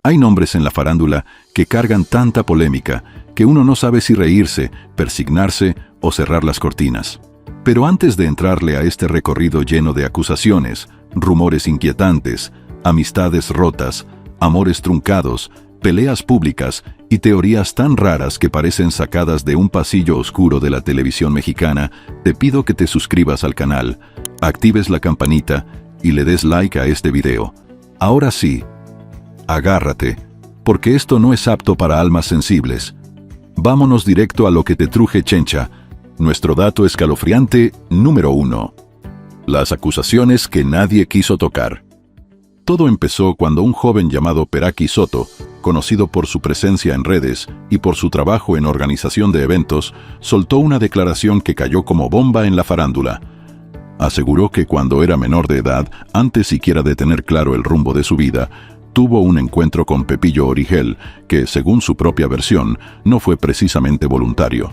Hay nombres en la farándula que cargan tanta polémica que uno no sabe si reírse, persignarse o cerrar las cortinas. Pero antes de entrarle a este recorrido lleno de acusaciones, rumores inquietantes, amistades rotas, amores truncados, peleas públicas y teorías tan raras que parecen sacadas de un pasillo oscuro de la televisión mexicana, te pido que te suscribas al canal, actives la campanita y le des like a este video. Ahora sí, agárrate, porque esto no es apto para almas sensibles. Vámonos directo a lo que te truje, chencha. Nuestro dato escalofriante número 1. Las acusaciones que nadie quiso tocar. Todo empezó cuando un joven llamado Peraki Soto, conocido por su presencia en redes y por su trabajo en organización de eventos, soltó una declaración que cayó como bomba en la farándula. Aseguró que cuando era menor de edad, antes siquiera de tener claro el rumbo de su vida, tuvo un encuentro con Pepillo Origel, que, según su propia versión, no fue precisamente voluntario.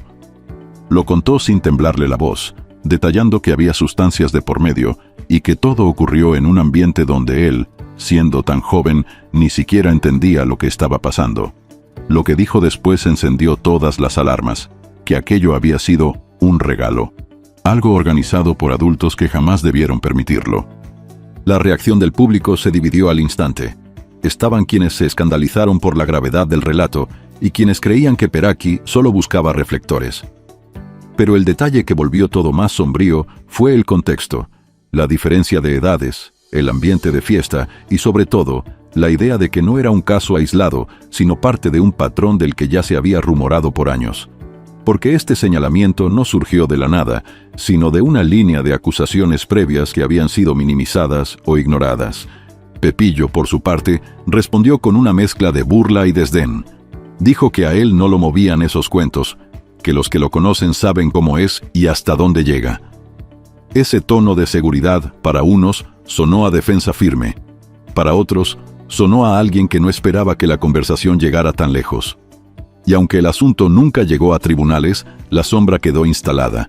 Lo contó sin temblarle la voz, detallando que había sustancias de por medio y que todo ocurrió en un ambiente donde él, siendo tan joven, ni siquiera entendía lo que estaba pasando. Lo que dijo después encendió todas las alarmas, que aquello había sido un regalo, algo organizado por adultos que jamás debieron permitirlo. La reacción del público se dividió al instante. Estaban quienes se escandalizaron por la gravedad del relato y quienes creían que Peraki solo buscaba reflectores. Pero el detalle que volvió todo más sombrío fue el contexto, la diferencia de edades, el ambiente de fiesta y, sobre todo, la idea de que no era un caso aislado, sino parte de un patrón del que ya se había rumorado por años. Porque este señalamiento no surgió de la nada, sino de una línea de acusaciones previas que habían sido minimizadas o ignoradas. Pepillo, por su parte, respondió con una mezcla de burla y desdén. Dijo que a él no lo movían esos cuentos, que los que lo conocen saben cómo es y hasta dónde llega. Ese tono de seguridad, para unos, sonó a defensa firme. Para otros, sonó a alguien que no esperaba que la conversación llegara tan lejos. Y aunque el asunto nunca llegó a tribunales, la sombra quedó instalada.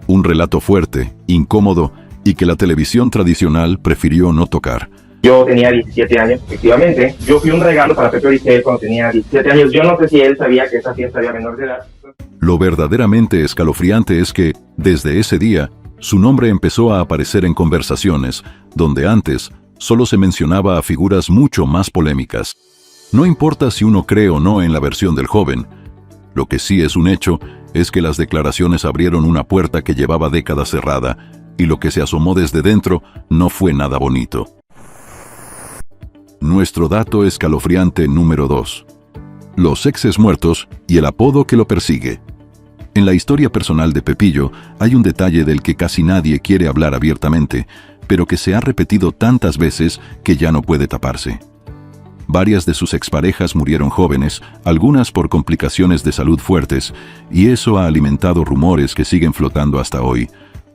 Un relato fuerte, incómodo y que la televisión tradicional prefirió no tocar. Yo tenía 17 años, efectivamente. Yo fui un regalo para Pepe Origel cuando tenía 17 años. Yo no sé si él sabía que esa fiesta había menor de edad. Lo verdaderamente escalofriante es que, desde ese día, su nombre empezó a aparecer en conversaciones, donde antes solo se mencionaba a figuras mucho más polémicas. No importa si uno cree o no en la versión del joven, lo que sí es un hecho es que las declaraciones abrieron una puerta que llevaba décadas cerrada, y lo que se asomó desde dentro no fue nada bonito. Nuestro dato escalofriante número 2. Los exes muertos y el apodo que lo persigue. En la historia personal de Pepillo hay un detalle del que casi nadie quiere hablar abiertamente, pero que se ha repetido tantas veces que ya no puede taparse. Varias de sus exparejas murieron jóvenes, algunas por complicaciones de salud fuertes, y eso ha alimentado rumores que siguen flotando hasta hoy.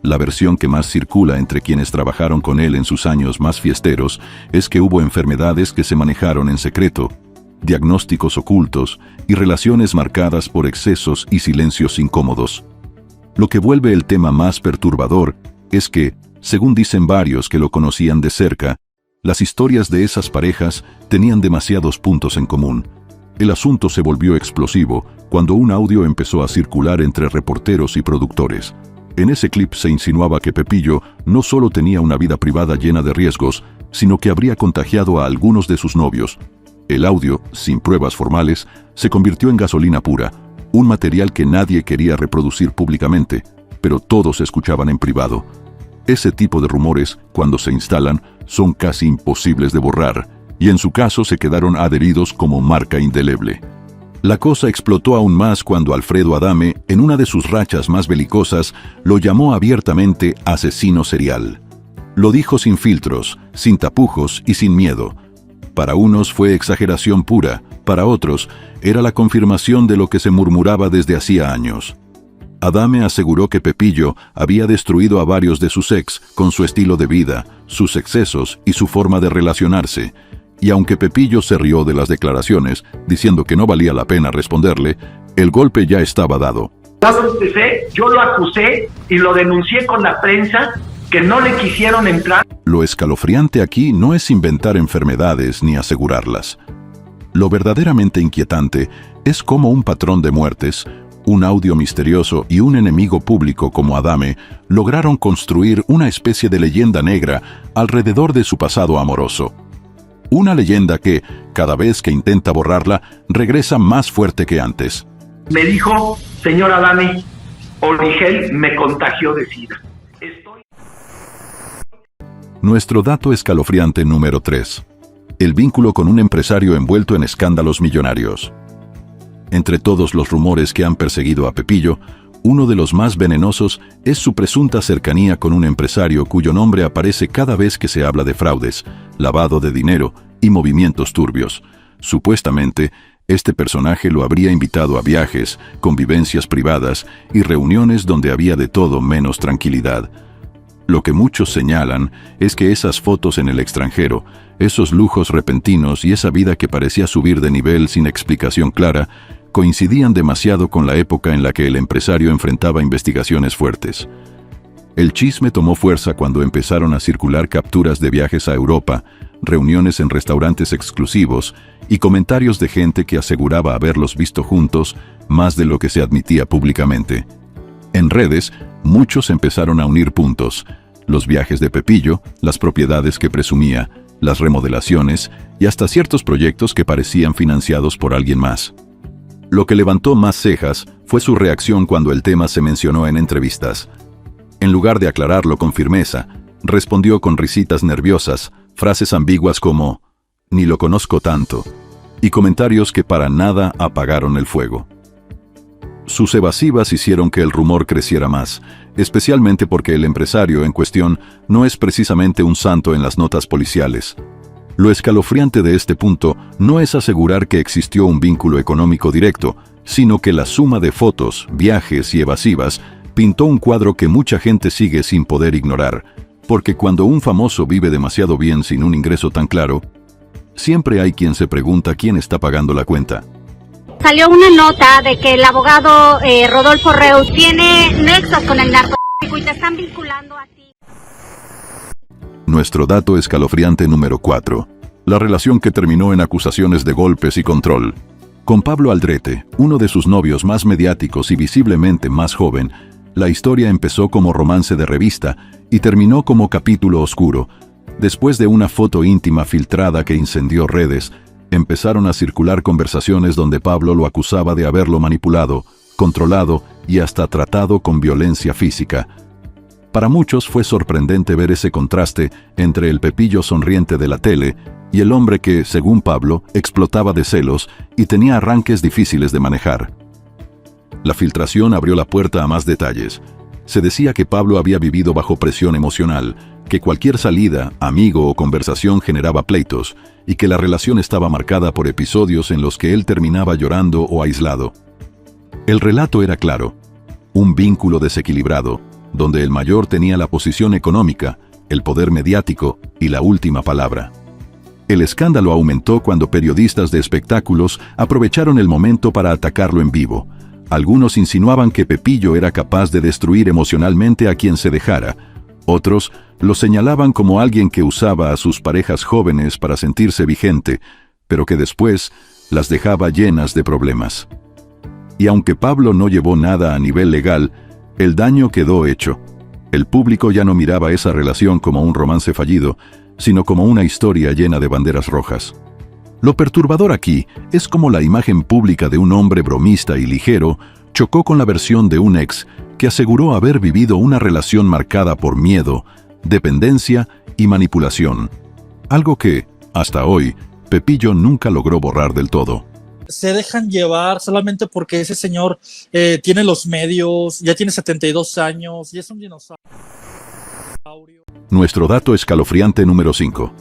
La versión que más circula entre quienes trabajaron con él en sus años más fiesteros es que hubo enfermedades que se manejaron en secreto, diagnósticos ocultos y relaciones marcadas por excesos y silencios incómodos. Lo que vuelve el tema más perturbador es que, según dicen varios que lo conocían de cerca, las historias de esas parejas tenían demasiados puntos en común. El asunto se volvió explosivo cuando un audio empezó a circular entre reporteros y productores. En ese clip se insinuaba que Pepillo no solo tenía una vida privada llena de riesgos, sino que habría contagiado a algunos de sus novios. El audio, sin pruebas formales, se convirtió en gasolina pura, un material que nadie quería reproducir públicamente, pero todos escuchaban en privado. Ese tipo de rumores, cuando se instalan, son casi imposibles de borrar, y en su caso se quedaron adheridos como marca indeleble. La cosa explotó aún más cuando Alfredo Adame, en una de sus rachas más belicosas, lo llamó abiertamente asesino serial. Lo dijo sin filtros, sin tapujos y sin miedo. Para unos fue exageración pura, para otros era la confirmación de lo que se murmuraba desde hacía años. Adame aseguró que Pepillo había destruido a varios de sus ex con su estilo de vida, sus excesos y su forma de relacionarse. Y aunque Pepillo se rió de las declaraciones, diciendo que no valía la pena responderle, el golpe ya estaba dado. Yo lo acusé y lo denuncié con la prensa, que no le quisieron entrar. Lo escalofriante aquí no es inventar enfermedades ni asegurarlas. Lo verdaderamente inquietante es cómo un patrón de muertes, un audio misterioso y un enemigo público como Adame lograron construir una especie de leyenda negra alrededor de su pasado amoroso. Una leyenda que, cada vez que intenta borrarla, regresa más fuerte que antes. Me dijo, señor Adame, Origel me contagió de SIDA. Nuestro dato escalofriante número 3. El vínculo con un empresario envuelto en escándalos millonarios. Entre todos los rumores que han perseguido a Pepillo, uno de los más venenosos es su presunta cercanía con un empresario cuyo nombre aparece cada vez que se habla de fraudes, lavado de dinero y movimientos turbios. Supuestamente, este personaje lo habría invitado a viajes, convivencias privadas y reuniones donde había de todo menos tranquilidad. Lo que muchos señalan es que esas fotos en el extranjero, esos lujos repentinos y esa vida que parecía subir de nivel sin explicación clara, coincidían demasiado con la época en la que el empresario enfrentaba investigaciones fuertes. El chisme tomó fuerza cuando empezaron a circular capturas de viajes a Europa, reuniones en restaurantes exclusivos y comentarios de gente que aseguraba haberlos visto juntos más de lo que se admitía públicamente. En redes, muchos empezaron a unir puntos: los viajes de Pepillo, las propiedades que presumía, las remodelaciones y hasta ciertos proyectos que parecían financiados por alguien más. Lo que levantó más cejas fue su reacción cuando el tema se mencionó en entrevistas. En lugar de aclararlo con firmeza, respondió con risitas nerviosas, frases ambiguas como «ni lo conozco tanto» y comentarios que para nada apagaron el fuego. Sus evasivas hicieron que el rumor creciera más, especialmente porque el empresario en cuestión no es precisamente un santo en las notas policiales. Lo escalofriante de este punto no es asegurar que existió un vínculo económico directo, sino que la suma de fotos, viajes y evasivas pintó un cuadro que mucha gente sigue sin poder ignorar, porque cuando un famoso vive demasiado bien sin un ingreso tan claro, siempre hay quien se pregunta quién está pagando la cuenta. Salió una nota de que el abogado Rodolfo Reus tiene nexos con el narcotráfico y te están vinculando a ti. Nuestro dato escalofriante número 4. La relación que terminó en acusaciones de golpes y control. Con Pablo Aldrete, uno de sus novios más mediáticos y visiblemente más joven, la historia empezó como romance de revista y terminó como capítulo oscuro. Después de una foto íntima filtrada que incendió redes, empezaron a circular conversaciones donde Pablo lo acusaba de haberlo manipulado, controlado y hasta tratado con violencia física. Para muchos fue sorprendente ver ese contraste entre el Pepillo sonriente de la tele y el hombre que, según Pablo, explotaba de celos y tenía arranques difíciles de manejar. La filtración abrió la puerta a más detalles. Se decía que Pablo había vivido bajo presión emocional, que cualquier salida, amigo o conversación generaba pleitos, y que la relación estaba marcada por episodios en los que él terminaba llorando o aislado. El relato era claro: un vínculo desequilibrado, donde el mayor tenía la posición económica, el poder mediático y la última palabra. El escándalo aumentó cuando periodistas de espectáculos aprovecharon el momento para atacarlo en vivo. Algunos insinuaban que Pepillo era capaz de destruir emocionalmente a quien se dejara. Otros lo señalaban como alguien que usaba a sus parejas jóvenes para sentirse vigente, pero que después las dejaba llenas de problemas. Y aunque Pablo no llevó nada a nivel legal, el daño quedó hecho. El público ya no miraba esa relación como un romance fallido, sino como una historia llena de banderas rojas. Lo perturbador aquí es cómo la imagen pública de un hombre bromista y ligero chocó con la versión de un ex que aseguró haber vivido una relación marcada por miedo, dependencia y manipulación. Algo que, hasta hoy, Pepillo nunca logró borrar del todo. Se dejan llevar solamente porque ese señor tiene los medios, ya tiene 72 años y es un dinosaurio. Nuestro dato escalofriante número 5.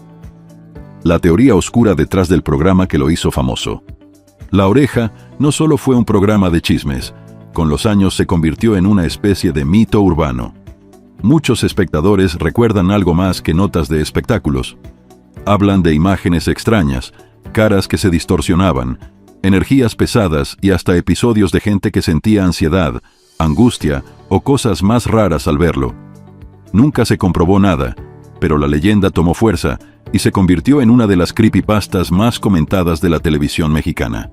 La teoría oscura detrás del programa que lo hizo famoso. La Oreja no solo fue un programa de chismes, con los años se convirtió en una especie de mito urbano. Muchos espectadores recuerdan algo más que notas de espectáculos. Hablan de imágenes extrañas, caras que se distorsionaban, energías pesadas y hasta episodios de gente que sentía ansiedad, angustia o cosas más raras al verlo. Nunca se comprobó nada, pero la leyenda tomó fuerza y se convirtió en una de las creepypastas más comentadas de la televisión mexicana.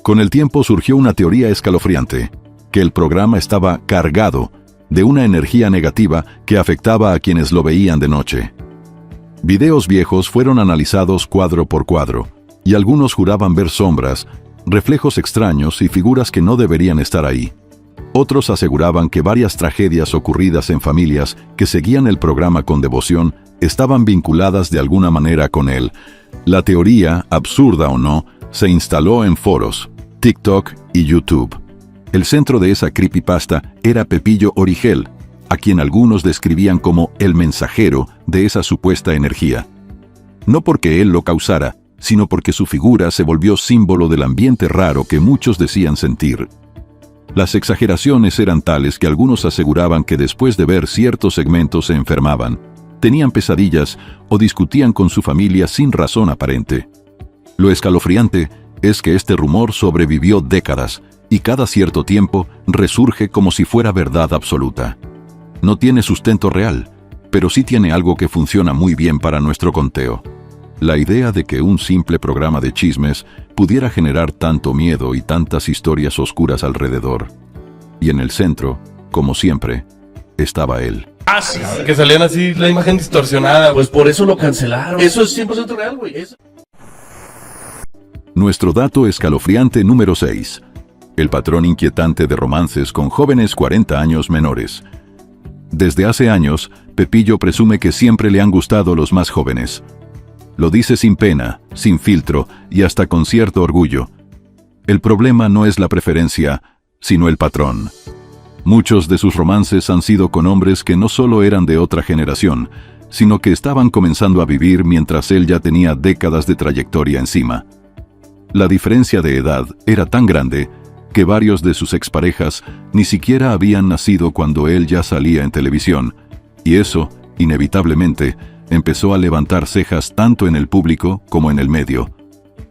Con el tiempo surgió una teoría escalofriante, que el programa estaba cargado de una energía negativa que afectaba a quienes lo veían de noche. Videos viejos fueron analizados cuadro por cuadro, y algunos juraban ver sombras, reflejos extraños y figuras que no deberían estar ahí. Otros aseguraban que varias tragedias ocurridas en familias que seguían el programa con devoción estaban vinculadas de alguna manera con él. La teoría, absurda o no, se instaló en foros, TikTok y YouTube. El centro de esa creepypasta era Pepillo Origel, a quien algunos describían como el mensajero de esa supuesta energía. No porque él lo causara, sino porque su figura se volvió símbolo del ambiente raro que muchos decían sentir. Las exageraciones eran tales que algunos aseguraban que después de ver ciertos segmentos se enfermaban, tenían pesadillas o discutían con su familia sin razón aparente. Lo escalofriante es que este rumor sobrevivió décadas y cada cierto tiempo resurge como si fuera verdad absoluta. No tiene sustento real, pero sí tiene algo que funciona muy bien para nuestro conteo. La idea de que un simple programa de chismes pudiera generar tanto miedo y tantas historias oscuras alrededor. Y en el centro, como siempre, estaba él. Ah, sí, que salían así, la imagen distorsionada. Pues por eso lo cancelaron. Eso es 100% real, güey. Nuestro dato escalofriante número 6. El patrón inquietante de romances con jóvenes 40 años menores. Desde hace años, Pepillo presume que siempre le han gustado los más jóvenes. Lo dice sin pena, sin filtro y hasta con cierto orgullo. El problema no es la preferencia, sino el patrón. Muchos de sus romances han sido con hombres que no solo eran de otra generación, sino que estaban comenzando a vivir mientras él ya tenía décadas de trayectoria encima. La diferencia de edad era tan grande que varios de sus exparejas ni siquiera habían nacido cuando él ya salía en televisión, y eso, inevitablemente, empezó a levantar cejas tanto en el público como en el medio.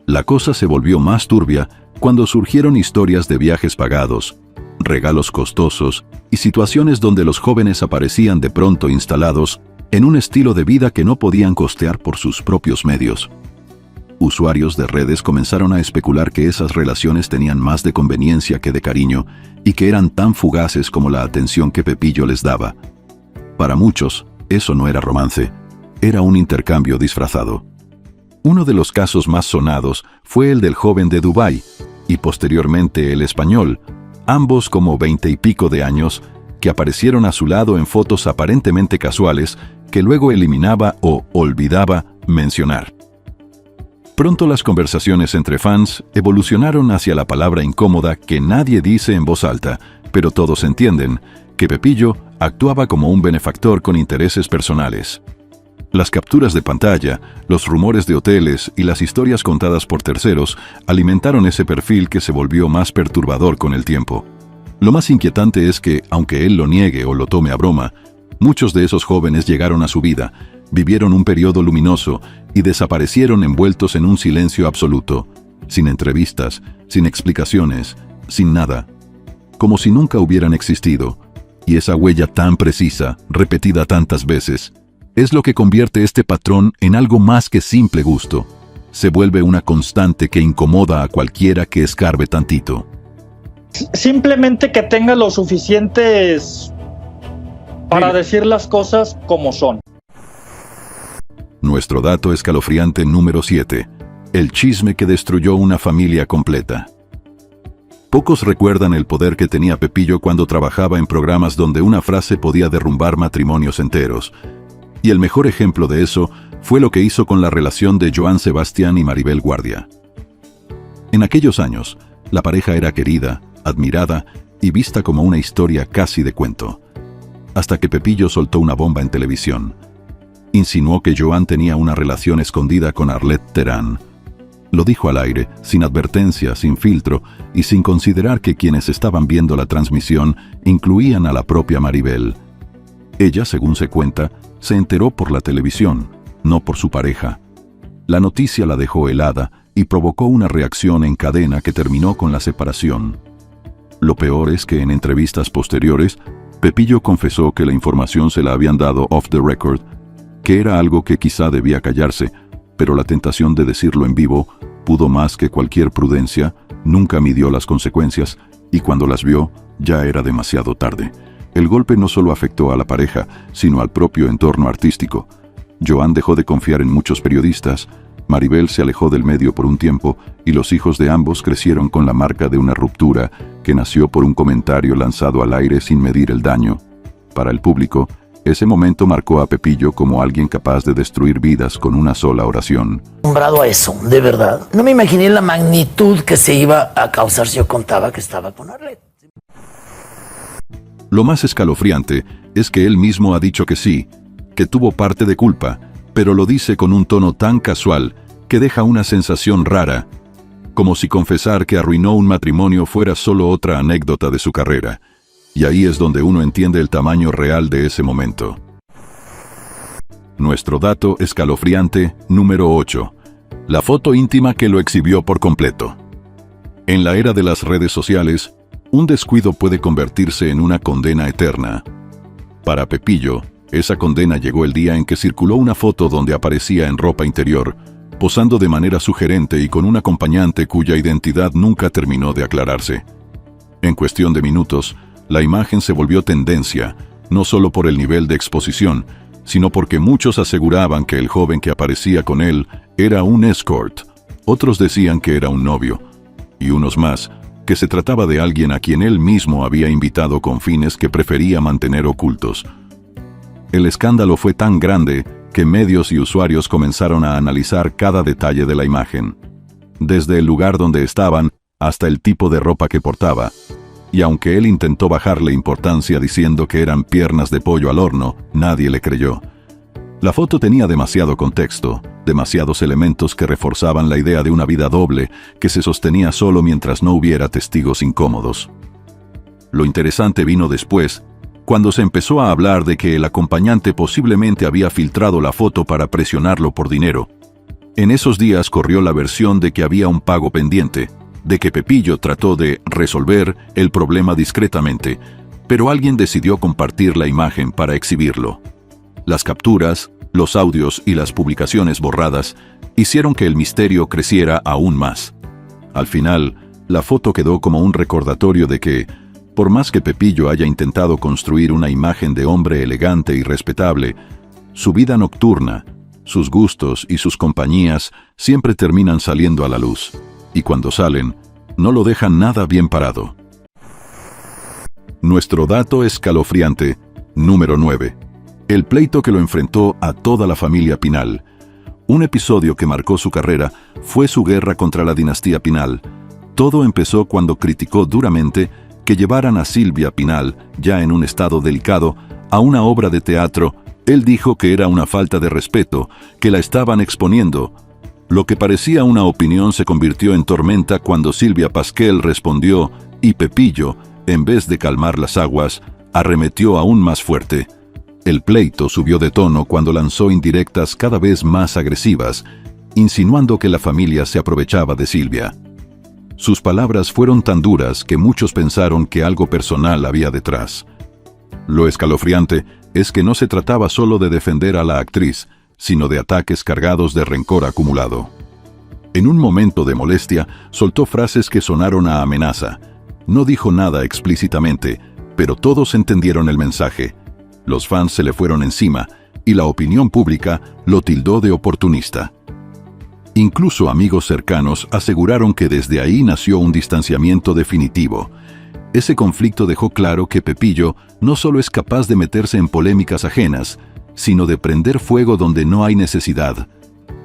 La cosa se volvió más turbia cuando surgieron historias de viajes pagados, regalos costosos y situaciones donde los jóvenes aparecían de pronto instalados en un estilo de vida que no podían costear por sus propios medios. Usuarios de redes comenzaron a especular que esas relaciones tenían más de conveniencia que de cariño y que eran tan fugaces como la atención que Pepillo les daba. Para muchos, eso no era romance, era un intercambio disfrazado. Uno de los casos más sonados fue el del joven de Dubái y posteriormente el español, ambos como 20 y pico de años, que aparecieron a su lado en fotos aparentemente casuales que luego eliminaba o olvidaba mencionar. Pronto las conversaciones entre fans evolucionaron hacia la palabra incómoda que nadie dice en voz alta, pero todos entienden, que Pepillo actuaba como un benefactor con intereses personales. Las capturas de pantalla, los rumores de hoteles y las historias contadas por terceros alimentaron ese perfil que se volvió más perturbador con el tiempo. Lo más inquietante es que, aunque él lo niegue o lo tome a broma, muchos de esos jóvenes llegaron a su vida, vivieron un periodo luminoso y desaparecieron envueltos en un silencio absoluto, sin entrevistas, sin explicaciones, sin nada, como si nunca hubieran existido. Y esa huella tan precisa, repetida tantas veces, es lo que convierte este patrón en algo más que simple gusto. Se vuelve una constante que incomoda a cualquiera que escarbe tantito. Simplemente que tenga lo suficientes para decir las cosas como son. Nuestro dato escalofriante número 7. El chisme que destruyó una familia completa. Pocos recuerdan el poder que tenía Pepillo cuando trabajaba en programas donde una frase podía derrumbar matrimonios enteros. Y el mejor ejemplo de eso fue lo que hizo con la relación de Joan Sebastián y Maribel Guardia. En aquellos años, la pareja era querida, admirada y vista como una historia casi de cuento. Hasta que Pepillo soltó una bomba en televisión. Insinuó que Joan tenía una relación escondida con Arlette Terán. Lo dijo al aire, sin advertencia, sin filtro y sin considerar que quienes estaban viendo la transmisión incluían a la propia Maribel. Ella, según se cuenta, se enteró por la televisión, no por su pareja. La noticia la dejó helada y provocó una reacción en cadena que terminó con la separación. Lo peor es que en entrevistas posteriores, Pepillo confesó que la información se la habían dado off the record que era algo que quizá debía callarse, pero la tentación de decirlo en vivo pudo más que cualquier prudencia, nunca midió las consecuencias, y cuando las vio, ya era demasiado tarde. El golpe no solo afectó a la pareja, sino al propio entorno artístico. Joan dejó de confiar en muchos periodistas, Maribel se alejó del medio por un tiempo, y los hijos de ambos crecieron con la marca de una ruptura que nació por un comentario lanzado al aire sin medir el daño. Para el público, ese momento marcó a Pepillo como alguien capaz de destruir vidas con una sola oración. Acostumbrado a eso, de verdad. No me imaginé la magnitud que se iba a causar si yo contaba que estaba con Arlet. Lo más escalofriante es que él mismo ha dicho que sí, que tuvo parte de culpa, pero lo dice con un tono tan casual que deja una sensación rara, como si confesar que arruinó un matrimonio fuera solo otra anécdota de su carrera. Y ahí es donde uno entiende el tamaño real de ese momento. Nuestro dato escalofriante número 8. La foto íntima que lo exhibió por completo. En la era de las redes sociales, un descuido puede convertirse en una condena eterna. Para Pepillo, esa condena llegó el día en que circuló una foto donde aparecía en ropa interior, posando de manera sugerente y con un acompañante cuya identidad nunca terminó de aclararse. En cuestión de minutos, la imagen se volvió tendencia, no solo por el nivel de exposición, sino porque muchos aseguraban que el joven que aparecía con él era un escort, otros decían que era un novio, y unos más, que se trataba de alguien a quien él mismo había invitado con fines que prefería mantener ocultos. El escándalo fue tan grande que medios y usuarios comenzaron a analizar cada detalle de la imagen, desde el lugar donde estaban hasta el tipo de ropa que portaba. Y aunque él intentó bajarle importancia diciendo que eran piernas de pollo al horno, nadie le creyó. La foto tenía demasiado contexto, demasiados elementos que reforzaban la idea de una vida doble que se sostenía solo mientras no hubiera testigos incómodos. Lo interesante vino después, cuando se empezó a hablar de que el acompañante posiblemente había filtrado la foto para presionarlo por dinero. En esos días corrió la versión de que había un pago pendiente, de que Pepillo trató de resolver el problema discretamente, pero alguien decidió compartir la imagen para exhibirlo. Las capturas, los audios y las publicaciones borradas hicieron que el misterio creciera aún más. Al final, la foto quedó como un recordatorio de que, por más que Pepillo haya intentado construir una imagen de hombre elegante y respetable, su vida nocturna, sus gustos y sus compañías siempre terminan saliendo a la luz. Y cuando salen, no lo dejan nada bien parado. Nuestro dato escalofriante, número 9. El pleito que lo enfrentó a toda la familia Pinal. Un episodio que marcó su carrera fue su guerra contra la dinastía Pinal. Todo empezó cuando criticó duramente que llevaran a Silvia Pinal, ya en un estado delicado, a una obra de teatro. Él dijo que era una falta de respeto, que la estaban exponiendo. Lo que parecía una opinión se convirtió en tormenta cuando Silvia Pasquel respondió, y Pepillo, en vez de calmar las aguas, arremetió aún más fuerte. El pleito subió de tono cuando lanzó indirectas cada vez más agresivas, insinuando que la familia se aprovechaba de Silvia. Sus palabras fueron tan duras que muchos pensaron que algo personal había detrás. Lo escalofriante es que no se trataba solo de defender a la actriz, sino de ataques cargados de rencor acumulado. En un momento de molestia, soltó frases que sonaron a amenaza. No dijo nada explícitamente, pero todos entendieron el mensaje. Los fans se le fueron encima, y la opinión pública lo tildó de oportunista. Incluso amigos cercanos aseguraron que desde ahí nació un distanciamiento definitivo. Ese conflicto dejó claro que Pepillo no solo es capaz de meterse en polémicas ajenas, sino de prender fuego donde no hay necesidad.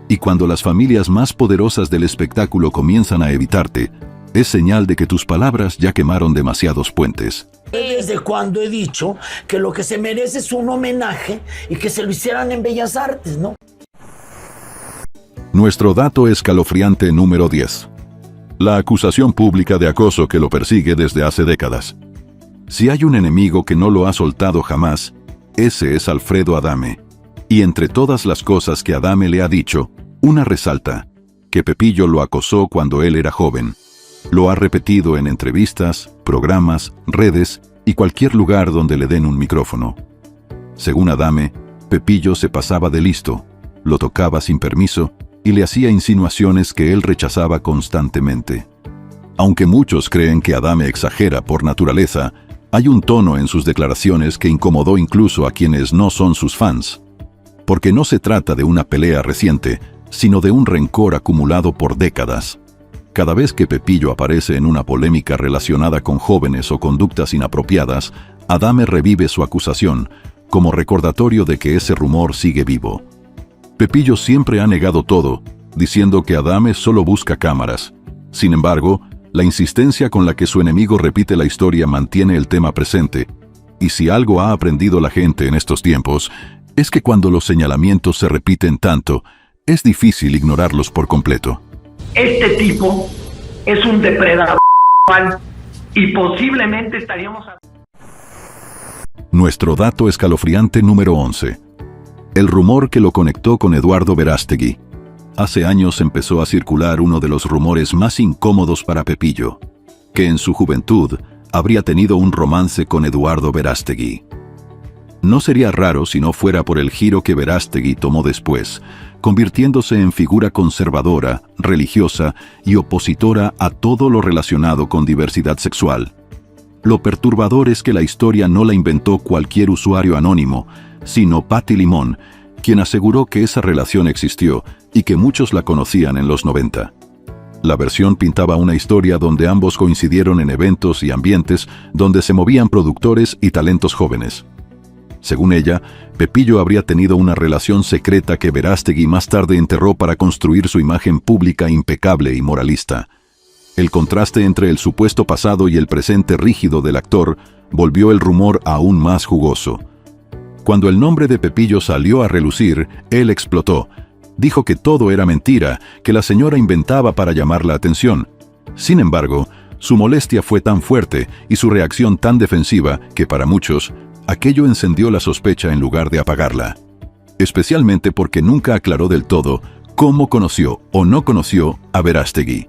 Y cuando las familias más poderosas del espectáculo comienzan a evitarte, es señal de que tus palabras ya quemaron demasiados puentes. ¿Desde cuando he dicho que lo que se merece es un homenaje y que se lo hicieran en Bellas Artes, no? Nuestro dato escalofriante número 10. La acusación pública de acoso que lo persigue desde hace décadas. Si hay un enemigo que no lo ha soltado jamás, ese es Alfredo Adame. Y entre todas las cosas que Adame le ha dicho, una resalta, que Pepillo lo acosó cuando él era joven. Lo ha repetido en entrevistas, programas, redes y cualquier lugar donde le den un micrófono. Según Adame, Pepillo se pasaba de listo, lo tocaba sin permiso y le hacía insinuaciones que él rechazaba constantemente. Aunque muchos creen que Adame exagera por naturaleza, hay un tono en sus declaraciones que incomodó incluso a quienes no son sus fans. Porque no se trata de una pelea reciente, sino de un rencor acumulado por décadas. Cada vez que Pepillo aparece en una polémica relacionada con jóvenes o conductas inapropiadas, Adame revive su acusación, como recordatorio de que ese rumor sigue vivo. Pepillo siempre ha negado todo, diciendo que Adame solo busca cámaras. Sin embargo, la insistencia con la que su enemigo repite la historia mantiene el tema presente, y si algo ha aprendido la gente en estos tiempos, es que cuando los señalamientos se repiten tanto, es difícil ignorarlos por completo. Este tipo es un depredador y posiblemente estaríamos... Nuestro dato escalofriante número 11. El rumor que lo conectó con Eduardo Verástegui. Hace años empezó a circular uno de los rumores más incómodos para Pepillo, que en su juventud habría tenido un romance con Eduardo Verástegui. No sería raro si no fuera por el giro que Verástegui tomó después, convirtiéndose en figura conservadora, religiosa y opositora a todo lo relacionado con diversidad sexual. Lo perturbador es que la historia no la inventó cualquier usuario anónimo, sino Patti Limón, quien aseguró que esa relación existió y que muchos la conocían en los 90. La versión pintaba una historia donde ambos coincidieron en eventos y ambientes donde se movían productores y talentos jóvenes. Según ella, Pepillo habría tenido una relación secreta que Verástegui más tarde enterró para construir su imagen pública impecable y moralista. El contraste entre el supuesto pasado y el presente rígido del actor volvió el rumor aún más jugoso. Cuando el nombre de Pepillo salió a relucir, él explotó. Dijo que todo era mentira, que la señora inventaba para llamar la atención. Sin embargo, su molestia fue tan fuerte y su reacción tan defensiva que para muchos, aquello encendió la sospecha en lugar de apagarla. Especialmente porque nunca aclaró del todo cómo conoció o no conoció a Verástegui.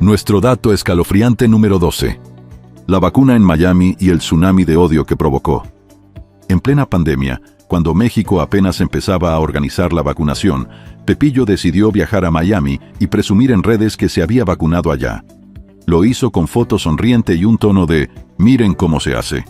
Nuestro dato escalofriante número 12. La vacuna en Miami y el tsunami de odio que provocó. En plena pandemia, cuando México apenas empezaba a organizar la vacunación, Pepillo decidió viajar a Miami y presumir en redes que se había vacunado allá. Lo hizo con foto sonriente y un tono de «miren cómo se hace».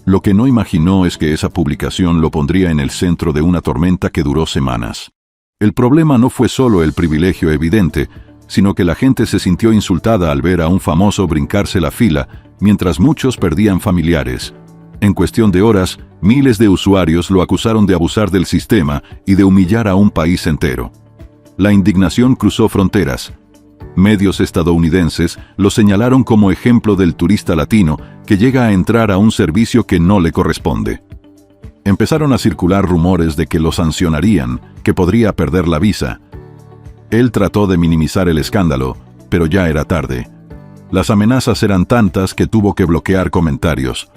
Lo que no imaginó es que esa publicación lo pondría en el centro de una tormenta que duró semanas. El problema no fue solo el privilegio evidente, sino que la gente se sintió insultada al ver a un famoso brincarse la fila, mientras muchos perdían familiares. En cuestión de horas, miles de usuarios lo acusaron de abusar del sistema y de humillar a un país entero. La indignación cruzó fronteras. Medios estadounidenses lo señalaron como ejemplo del turista latino que llega a entrar a un servicio que no le corresponde. Empezaron a circular rumores de que lo sancionarían, que podría perder la visa. Él trató de minimizar el escándalo, pero ya era tarde. Las amenazas eran tantas que tuvo que bloquear comentarios.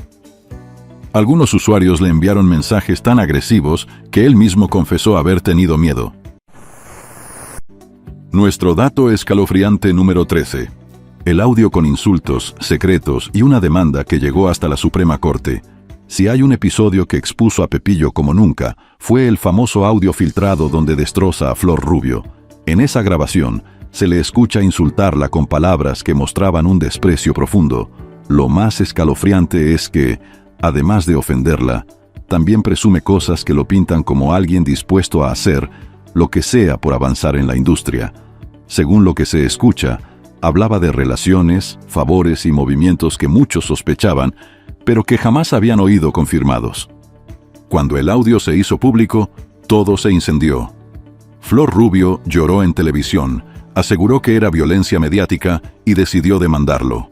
Algunos usuarios le enviaron mensajes tan agresivos que él mismo confesó haber tenido miedo. Nuestro dato escalofriante número 13. El audio con insultos, secretos y una demanda que llegó hasta la Suprema Corte. Si hay un episodio que expuso a Pepillo como nunca, fue el famoso audio filtrado donde destroza a Flor Rubio. En esa grabación, se le escucha insultarla con palabras que mostraban un desprecio profundo. Lo más escalofriante es que, además de ofenderla, también presume cosas que lo pintan como alguien dispuesto a hacer lo que sea por avanzar en la industria. Según lo que se escucha, hablaba de relaciones, favores y movimientos que muchos sospechaban, pero que jamás habían oído confirmados. Cuando el audio se hizo público, todo se incendió. Flor Rubio lloró en televisión, aseguró que era violencia mediática y decidió demandarlo.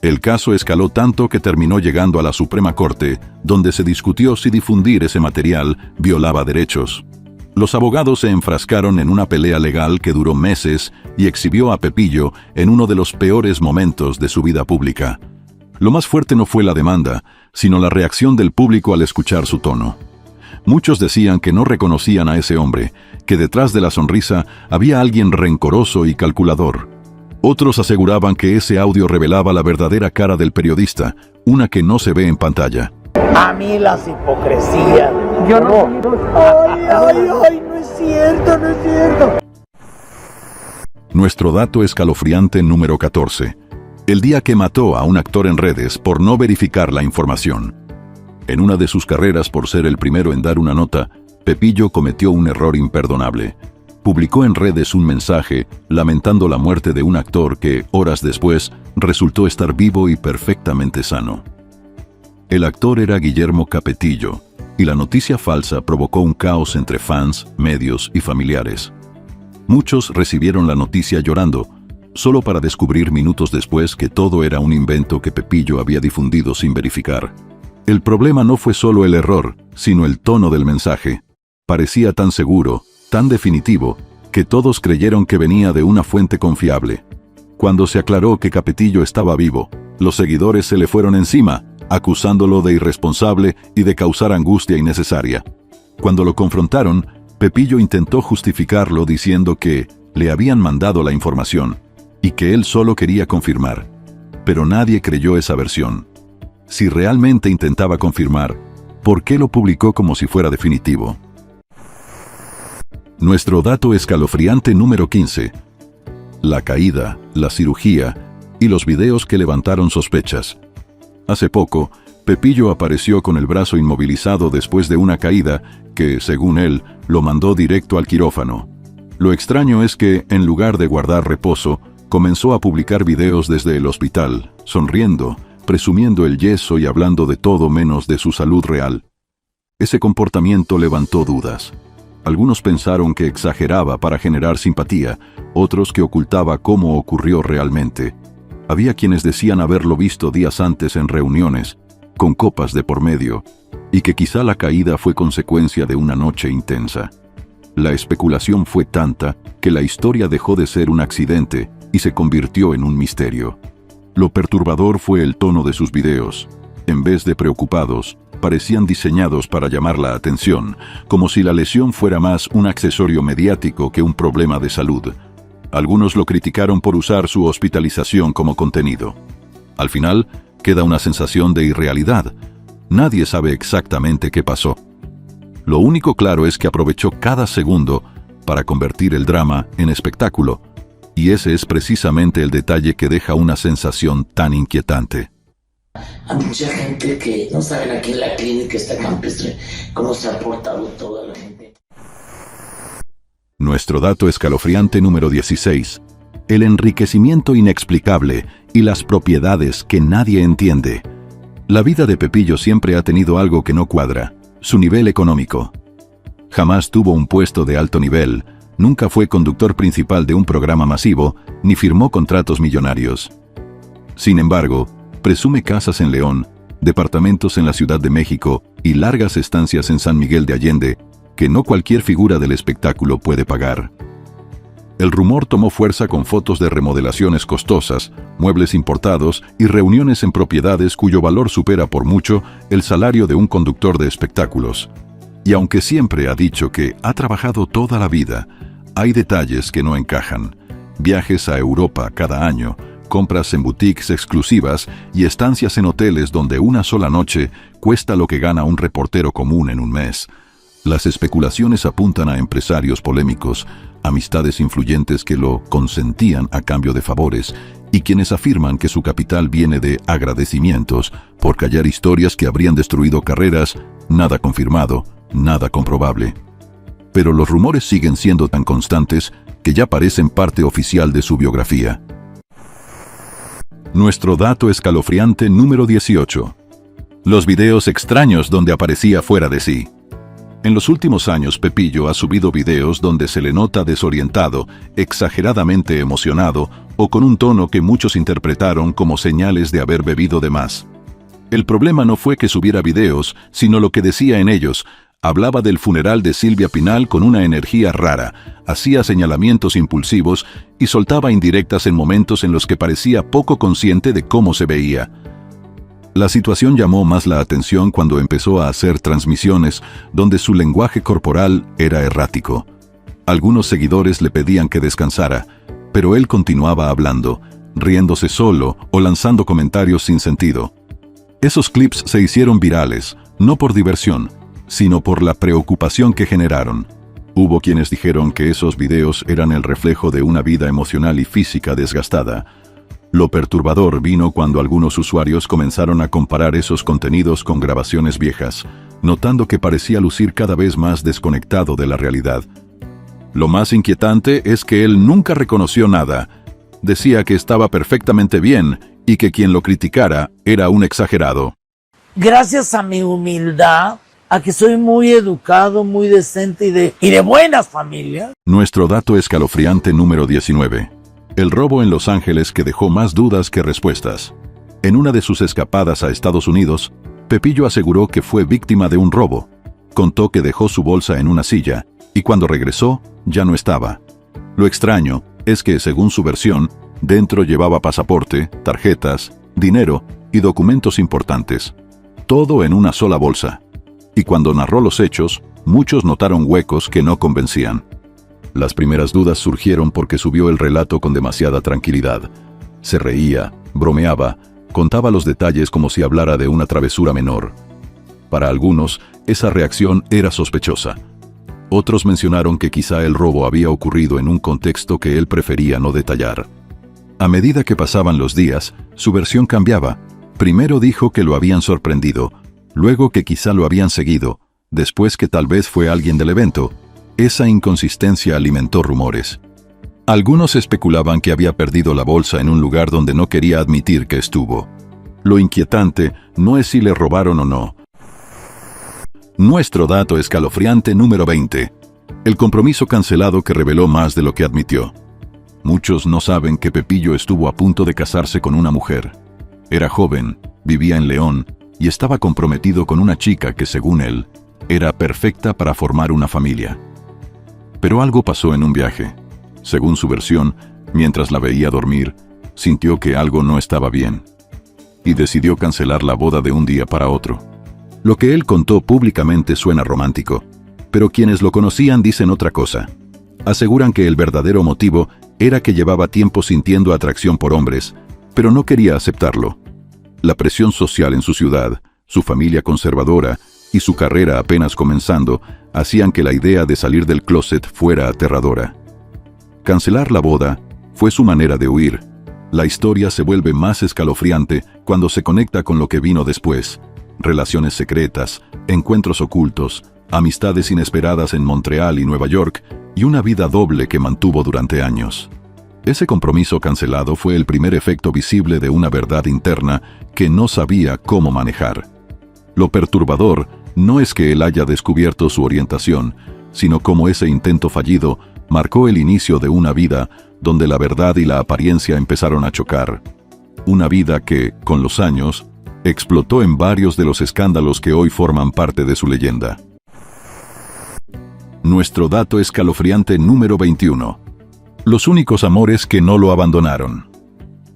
El caso escaló tanto que terminó llegando a la Suprema Corte, donde se discutió si difundir ese material violaba derechos. Los abogados se enfrascaron en una pelea legal que duró meses y exhibió a Pepillo en uno de los peores momentos de su vida pública. Lo más fuerte no fue la demanda, sino la reacción del público al escuchar su tono. Muchos decían que no reconocían a ese hombre, que detrás de la sonrisa había alguien rencoroso y calculador. Otros aseguraban que ese audio revelaba la verdadera cara del periodista, una que no se ve en pantalla. A mí las hipocresías Yo no. Ay, no es cierto, no es cierto. Nuestro dato escalofriante número 14. El día que mató a un actor en redes por no verificar la información. En una de sus carreras por ser el primero en dar una nota, Pepillo cometió un error imperdonable. Publicó en redes un mensaje lamentando la muerte de un actor que, horas después, resultó estar vivo y perfectamente sano. El actor era Guillermo Capetillo, y la noticia falsa provocó un caos entre fans, medios y familiares. Muchos recibieron la noticia llorando, solo para descubrir minutos después que todo era un invento que Pepillo había difundido sin verificar. El problema no fue solo el error, sino el tono del mensaje. Parecía tan seguro, tan definitivo, que todos creyeron que venía de una fuente confiable. Cuando se aclaró que Capetillo estaba vivo, los seguidores se le fueron encima, acusándolo de irresponsable y de causar angustia innecesaria. Cuando lo confrontaron, Pepillo intentó justificarlo diciendo que le habían mandado la información y que él solo quería confirmar. Pero nadie creyó esa versión. Si realmente intentaba confirmar, ¿por qué lo publicó como si fuera definitivo? Nuestro dato escalofriante número 15. La caída, la cirugía y los videos que levantaron sospechas. Hace poco, Pepillo apareció con el brazo inmovilizado después de una caída que, según él, lo mandó directo al quirófano. Lo extraño es que, en lugar de guardar reposo, comenzó a publicar videos desde el hospital, sonriendo, presumiendo el yeso y hablando de todo menos de su salud real. Ese comportamiento levantó dudas. Algunos pensaron que exageraba para generar simpatía, otros que ocultaba cómo ocurrió realmente. Había quienes decían haberlo visto días antes en reuniones, con copas de por medio, y que quizá la caída fue consecuencia de una noche intensa. La especulación fue tanta que la historia dejó de ser un accidente y se convirtió en un misterio. Lo perturbador fue el tono de sus videos. En vez de preocupados, parecían diseñados para llamar la atención, como si la lesión fuera más un accesorio mediático que un problema de salud. Algunos lo criticaron por usar su hospitalización como contenido. Al final, queda una sensación de irrealidad. Nadie sabe exactamente qué pasó. Lo único claro es que aprovechó cada segundo para convertir el drama en espectáculo, y ese es precisamente el detalle que deja una sensación tan inquietante. A mucha gente que no saben aquí en la clínica está campestre, cómo se ha portado toda la gente. Nuestro dato escalofriante número 16. El enriquecimiento inexplicable y las propiedades que nadie entiende. La vida de Pepillo siempre ha tenido algo que no cuadra: su nivel económico. Jamás tuvo un puesto de alto nivel, nunca fue conductor principal de un programa masivo, ni firmó contratos millonarios. Sin embargo, presume casas en León, departamentos en la Ciudad de México y largas estancias en San Miguel de Allende, que no cualquier figura del espectáculo puede pagar. El rumor tomó fuerza con fotos de remodelaciones costosas, muebles importados y reuniones en propiedades cuyo valor supera por mucho el salario de un conductor de espectáculos. Y aunque siempre ha dicho que ha trabajado toda la vida, hay detalles que no encajan. Viajes a Europa cada año, compras en boutiques exclusivas y estancias en hoteles donde una sola noche cuesta lo que gana un reportero común en un mes. Las especulaciones apuntan a empresarios polémicos, amistades influyentes que lo consentían a cambio de favores, y quienes afirman que su capital viene de agradecimientos por callar historias que habrían destruido carreras. Nada confirmado, nada comprobable. Pero los rumores siguen siendo tan constantes que ya parecen parte oficial de su biografía. Nuestro dato escalofriante número 18. Los videos extraños donde aparecía fuera de sí. En los últimos años, Pepillo ha subido videos donde se le nota desorientado, exageradamente emocionado o con un tono que muchos interpretaron como señales de haber bebido de más. El problema no fue que subiera videos, sino lo que decía en ellos. Hablaba del funeral de Silvia Pinal con una energía rara, hacía señalamientos impulsivos y soltaba indirectas en momentos en los que parecía poco consciente de cómo se veía. La situación llamó más la atención cuando empezó a hacer transmisiones donde su lenguaje corporal era errático. Algunos seguidores le pedían que descansara, pero él continuaba hablando, riéndose solo o lanzando comentarios sin sentido. Esos clips se hicieron virales, no por diversión, sino por la preocupación que generaron. Hubo quienes dijeron que esos videos eran el reflejo de una vida emocional y física desgastada. Lo perturbador vino cuando algunos usuarios comenzaron a comparar esos contenidos con grabaciones viejas, notando que parecía lucir cada vez más desconectado de la realidad. Lo más inquietante es que él nunca reconoció nada. Decía que estaba perfectamente bien y que quien lo criticara era un exagerado. Gracias a mi humildad, a que soy muy educado, muy decente y de buenas familias. Nuestro dato escalofriante número 19. El robo en Los Ángeles que dejó más dudas que respuestas. En una de sus escapadas a Estados Unidos, Pepillo aseguró que fue víctima de un robo. Contó que dejó su bolsa en una silla y cuando regresó, ya no estaba. Lo extraño es que, según su versión, dentro llevaba pasaporte, tarjetas, dinero y documentos importantes. Todo en una sola bolsa. Y cuando narró los hechos, muchos notaron huecos que no convencían. Las primeras dudas surgieron porque subió el relato con demasiada tranquilidad. Se reía, bromeaba, contaba los detalles como si hablara de una travesura menor. Para algunos, esa reacción era sospechosa. Otros mencionaron que quizá el robo había ocurrido en un contexto que él prefería no detallar. A medida que pasaban los días, su versión cambiaba. Primero dijo que lo habían sorprendido, luego que quizá lo habían seguido, después que tal vez fue alguien del evento. Esa inconsistencia alimentó rumores. Algunos especulaban que había perdido la bolsa en un lugar donde no quería admitir que estuvo. Lo inquietante no es si le robaron o no. Nuestro dato escalofriante número 20. El compromiso cancelado que reveló más de lo que admitió. Muchos no saben que Pepillo estuvo a punto de casarse con una mujer. Era joven, vivía en León y estaba comprometido con una chica que, según él, era perfecta para formar una familia. Pero algo pasó en un viaje. Según su versión, mientras la veía dormir, sintió que algo no estaba bien y decidió cancelar la boda de un día para otro. Lo que él contó públicamente suena romántico, pero quienes lo conocían dicen otra cosa. Aseguran que el verdadero motivo era que llevaba tiempo sintiendo atracción por hombres, pero no quería aceptarlo. La presión social en su ciudad, su familia conservadora y su carrera apenas comenzando hacían que la idea de salir del closet fuera aterradora. Cancelar la boda fue su manera de huir. La historia se vuelve más escalofriante cuando se conecta con lo que vino después. Relaciones secretas, encuentros ocultos, amistades inesperadas en Montreal y Nueva York y una vida doble que mantuvo durante años. Ese compromiso cancelado fue el primer efecto visible de una verdad interna que no sabía cómo manejar. Lo perturbador no es que él haya descubierto su orientación, sino cómo ese intento fallido marcó el inicio de una vida donde la verdad y la apariencia empezaron a chocar. Una vida que, con los años, explotó en varios de los escándalos que hoy forman parte de su leyenda. Nuestro dato escalofriante número 21. Los únicos amores que no lo abandonaron.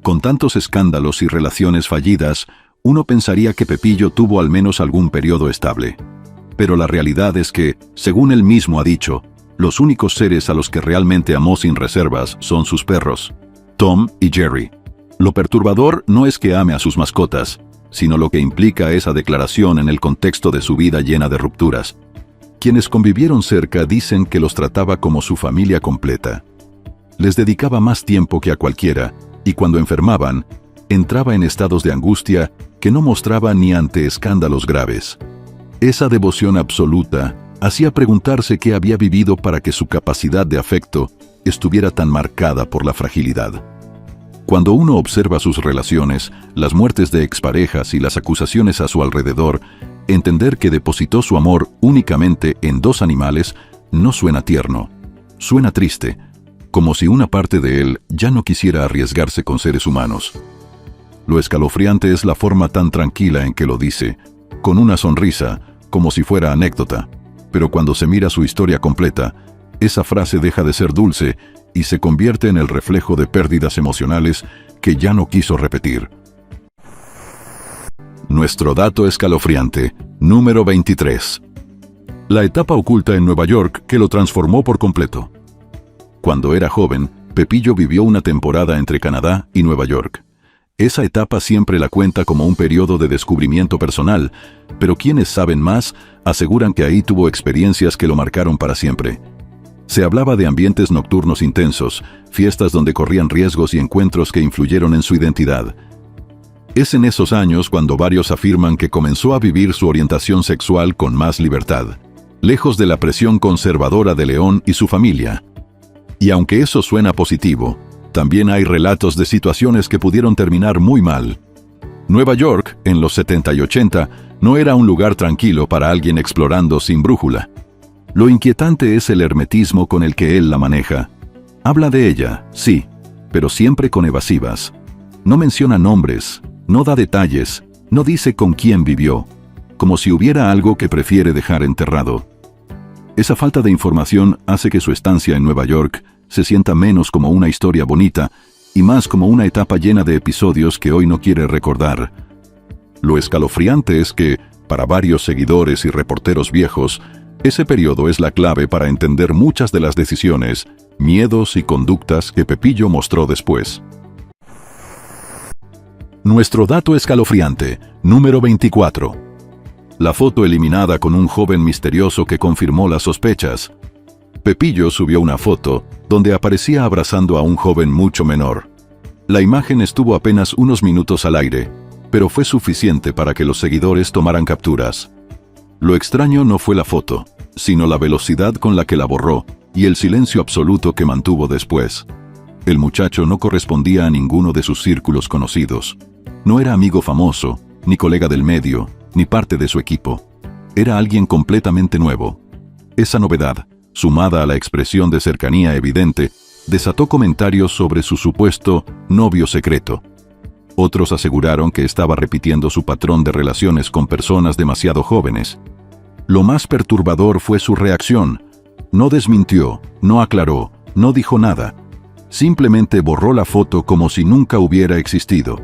Con tantos escándalos y relaciones fallidas, uno pensaría que Pepillo tuvo al menos algún periodo estable. Pero la realidad es que, según él mismo ha dicho, los únicos seres a los que realmente amó sin reservas son sus perros, Tom y Jerry. Lo perturbador no es que ame a sus mascotas, sino lo que implica esa declaración en el contexto de su vida llena de rupturas. Quienes convivieron cerca dicen que los trataba como su familia completa. Les dedicaba más tiempo que a cualquiera, y cuando enfermaban, entraba en estados de angustia que no mostraba ni ante escándalos graves. Esa devoción absoluta hacía preguntarse qué había vivido para que su capacidad de afecto estuviera tan marcada por la fragilidad. Cuando uno observa sus relaciones, las muertes de exparejas y las acusaciones a su alrededor, entender que depositó su amor únicamente en 2 animales no suena tierno, suena triste, como si una parte de él ya no quisiera arriesgarse con seres humanos. Lo escalofriante es la forma tan tranquila en que lo dice, con una sonrisa, como si fuera anécdota. Pero cuando se mira su historia completa, esa frase deja de ser dulce y se convierte en el reflejo de pérdidas emocionales que ya no quiso repetir. Nuestro dato escalofriante, número 23. La etapa oculta en Nueva York que lo transformó por completo. Cuando era joven, Pepillo vivió una temporada entre Canadá y Nueva York. Esa etapa siempre la cuenta como un periodo de descubrimiento personal, pero quienes saben más aseguran que ahí tuvo experiencias que lo marcaron para siempre. Se hablaba de ambientes nocturnos intensos, fiestas donde corrían riesgos y encuentros que influyeron en su identidad. Es en esos años cuando varios afirman que comenzó a vivir su orientación sexual con más libertad, lejos de la presión conservadora de León y su familia. Y aunque eso suena positivo, también hay relatos de situaciones que pudieron terminar muy mal. Nueva York, en los 70 y 80, no era un lugar tranquilo para alguien explorando sin brújula. Lo inquietante es el hermetismo con el que él la maneja. Habla de ella, sí, pero siempre con evasivas. No menciona nombres, no da detalles, no dice con quién vivió, como si hubiera algo que prefiere dejar enterrado. Esa falta de información hace que su estancia en Nueva York se sienta menos como una historia bonita y más como una etapa llena de episodios que hoy no quiere recordar. Lo escalofriante es que, para varios seguidores y reporteros viejos, ese periodo es la clave para entender muchas de las decisiones, miedos y conductas que Pepillo mostró después. Nuestro dato escalofriante, número 24. La foto eliminada con un joven misterioso que confirmó las sospechas. Pepillo subió una foto donde aparecía abrazando a un joven mucho menor. La imagen estuvo apenas unos minutos al aire, pero fue suficiente para que los seguidores tomaran capturas. Lo extraño no fue la foto, sino la velocidad con la que la borró y el silencio absoluto que mantuvo después. El muchacho no correspondía a ninguno de sus círculos conocidos. No era amigo famoso, ni colega del medio, ni parte de su equipo. Era alguien completamente nuevo. Esa novedad, sumada a la expresión de cercanía evidente, desató comentarios sobre su supuesto novio secreto. Otros aseguraron que estaba repitiendo su patrón de relaciones con personas demasiado jóvenes. Lo más perturbador fue su reacción. No desmintió, no aclaró, no dijo nada. Simplemente borró la foto como si nunca hubiera existido.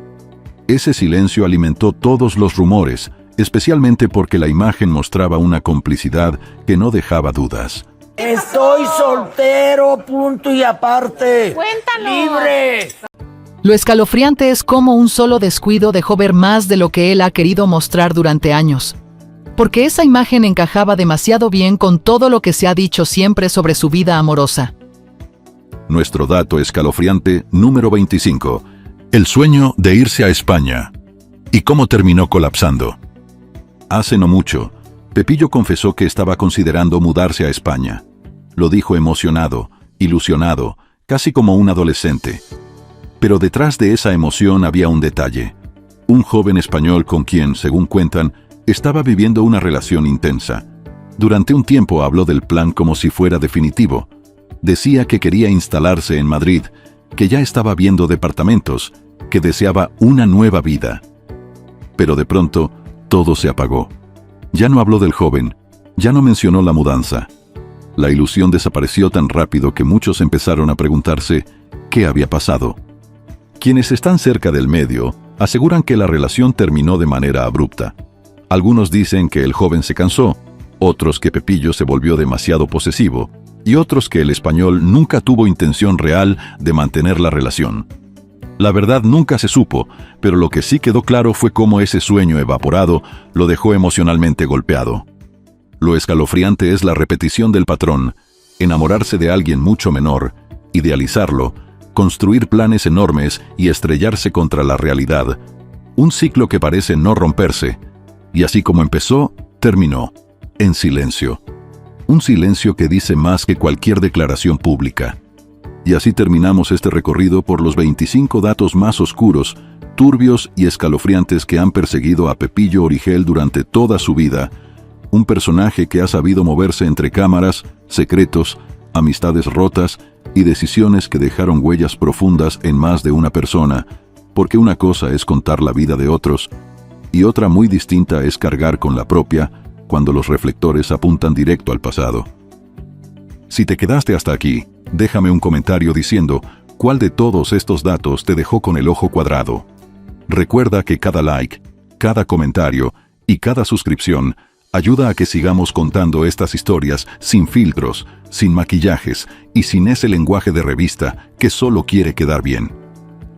Ese silencio alimentó todos los rumores, especialmente porque la imagen mostraba una complicidad que no dejaba dudas. Estoy soltero, punto y aparte. Cuéntanos. ¡Libre! Lo escalofriante es cómo un solo descuido dejó ver más de lo que él ha querido mostrar durante años. Porque esa imagen encajaba demasiado bien con todo lo que se ha dicho siempre sobre su vida amorosa. Nuestro dato escalofriante número 25. El sueño de irse a España. ¿Y cómo terminó colapsando? Hace no mucho, Pepillo confesó que estaba considerando mudarse a España. Lo dijo emocionado, ilusionado, casi como un adolescente. Pero detrás de esa emoción había un detalle. Un joven español con quien, según cuentan, estaba viviendo una relación intensa. Durante un tiempo habló del plan como si fuera definitivo. Decía que quería instalarse en Madrid, que ya estaba viendo departamentos, que deseaba una nueva vida. Pero de pronto, todo se apagó. Ya no habló del joven, ya no mencionó la mudanza. La ilusión desapareció tan rápido que muchos empezaron a preguntarse qué había pasado. Quienes están cerca del medio aseguran que la relación terminó de manera abrupta. Algunos dicen que el joven se cansó, otros que Pepillo se volvió demasiado posesivo, y otros que el español nunca tuvo intención real de mantener la relación. La verdad nunca se supo, pero lo que sí quedó claro fue cómo ese sueño evaporado lo dejó emocionalmente golpeado. Lo escalofriante es la repetición del patrón: enamorarse de alguien mucho menor, idealizarlo, construir planes enormes y estrellarse contra la realidad. Un ciclo que parece no romperse, y así como empezó, terminó, en silencio. Un silencio que dice más que cualquier declaración pública. Y así terminamos este recorrido por los 25 datos más oscuros, turbios y escalofriantes que han perseguido a Pepillo Origel durante toda su vida. Un personaje que ha sabido moverse entre cámaras, secretos, amistades rotas y decisiones que dejaron huellas profundas en más de una persona, porque una cosa es contar la vida de otros, y otra muy distinta es cargar con la propia cuando los reflectores apuntan directo al pasado. Si te quedaste hasta aquí, déjame un comentario diciendo cuál de todos estos datos te dejó con el ojo cuadrado. Recuerda que cada like, cada comentario y cada suscripción ayuda a que sigamos contando estas historias sin filtros, sin maquillajes y sin ese lenguaje de revista que solo quiere quedar bien.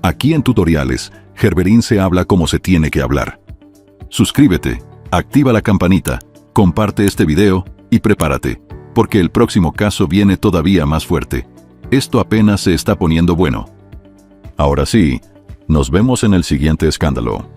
Aquí en Tutoriales, Gerberín se habla como se tiene que hablar. Suscríbete, activa la campanita, comparte este video y prepárate, porque el próximo caso viene todavía más fuerte. Esto apenas se está poniendo bueno. Ahora sí, nos vemos en el siguiente escándalo.